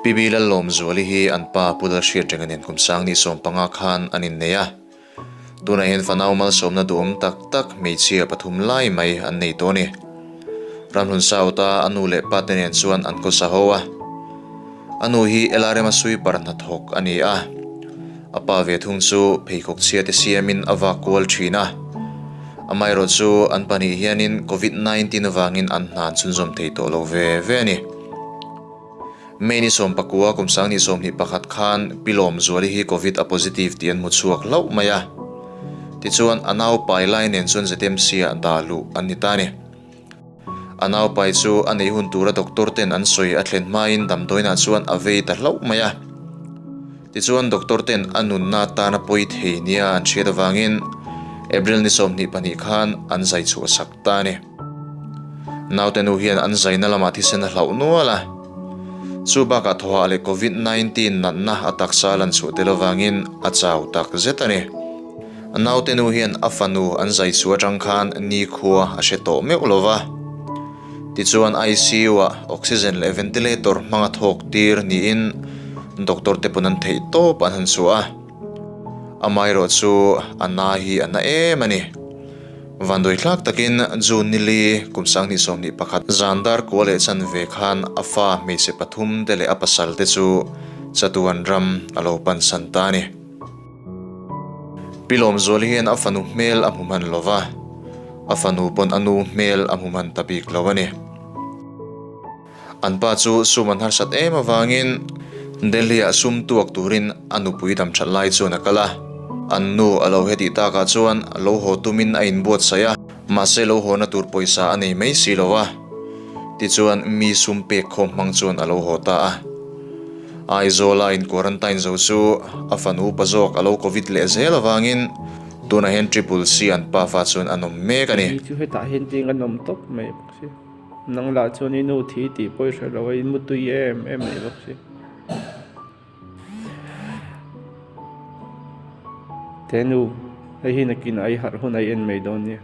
Pi B.Lallawmzuali hi an pa pula hriat renganin kumsang ni som panga khan anin neya tuna hen fanau mal somna duom tak tak hmeichhe pathum lai mai an nei to ni ramhlun sauta anu le patenen chuan an ko sahowa anu hi elarema sui parna thok ani a apa ve thung chu pheikok chia te siamin awa kwal thina amai ro chu an pani hianin covid-19 awangin an hnan chunzom thei to lo ve ni Meni som pakua kumsang ni som ni pakhat khan Pi Lawmzuali hi covid a positive tian mu chuak hloh maya Tichuan anau pai lai nen chun zetem sia dalu anitani anau pai chu anei hun tura doctor ten an soi a thlen main damdoina chuan avei ta hloh maya Tichuan doctor ten nunna tana poi thei nia an thiat awangin April ni som ni pani khan an zai chu sakta ni Naute nu hian an zaina lamah thisen hloh nuala chu bakah thawhah le covid-19 nunna atak salan chu telawangin a chau tak zetani Naute nu hian a fanu an zai chu atang khan ni chhuah a hreto meu lova Tichuan ICU a oxygen le ventilator manga thok tir ni in doctor te punan thei to pan han chu a amai ro chu ana hi ana emani vandoi thlak takin jun nili kumsang ni som ni pakhat zandar kwale chan ve khan afa hmeichhe pathum te le apasal te chu chatuan ram alo pan santani Pi Lawmzuali hian a fanu hmel a hman lova a fanu pon anu hmel a hman tabik lawani an pa chu suman har sat em awangin Delhi a sum tuak turin anu puidam thatlai chu nakala annu alo heti taka chuan hloh tumin a inbuat saya mase hloh na tur poisa anei mai silowa tichuan mi sum pe khom mang chuan alo ta a aizola in quarantine zo chu a fanu pazok alo covid le zel awangin tuna hen triple C an pa fa chuan anom mek ani chu heta hen ting anom top mai si nang la chuan inu thi ti poisa lo in mutui em mai bak si tenu ai hi nakin ai har hun ai en mai don ni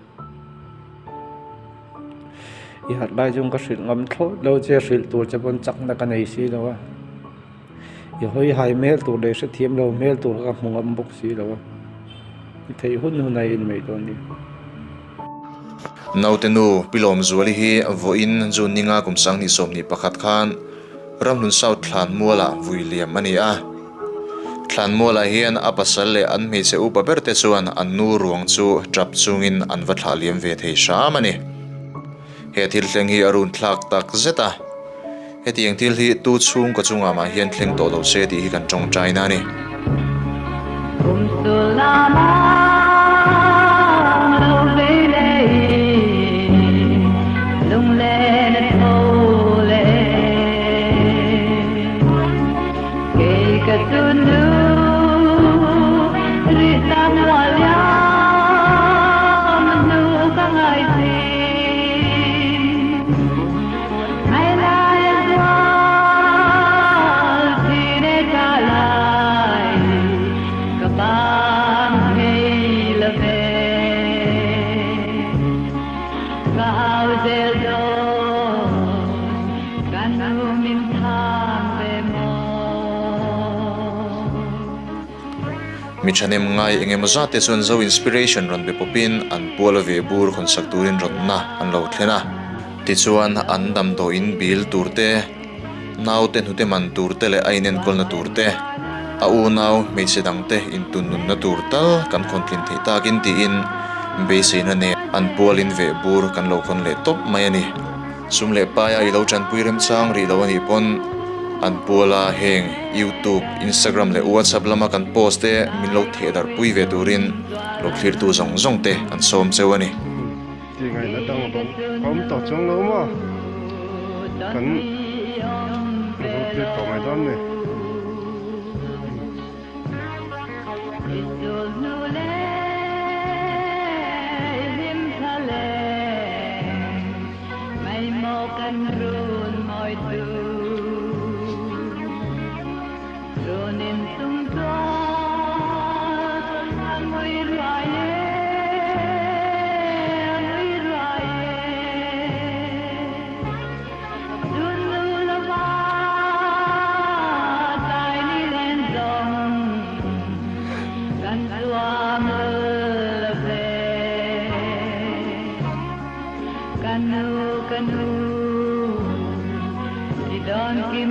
I har lai jong ka hril ngam thlo lo che hril tur chapon chak na ka nei si lo wa I hoi hai mel tur le se thiam lo mel tur ka hmungam bok si lo wa I thei hun ai en mai don ni Naute nu Pi Lawmzuali hi voin jun ninga kumsang ni som ni pakhat khan ramhlun sau thlan muala vuiliam ani a thlan muala hian apasal le an hmeichhe upa berte chuan an nu ruang chu trap chungin an va thla liam ve thei sham ani he thil thleng hi arun thlak tak zeta he tiang thil hi tu chung ko chunga ma hian thleng to lo se ti hi kan tong chaina ni mi chanem ngai engemaw zate chuan zo inspiration ron be popin an puala ve bur khon sak turin rotna an lo thlena tichuan an dam do in bil turte naute hnute man turte le ainen kolna turte a u naw hmeichhe dangte in tun nunna turtal kan khontlin thei takin ti in beseina ne an pualin ve bur kan lo khon le top mai ani sumle paya I lo chan puirem chang ri lo ani pon an puala heng YouTube Instagram le WhatsApp lama kan post te min lo thedar pui ve turin lo thlir tu zong te an som chewani ti ngai na dang kom to chong lo ma kan lo te to mai don ne Thei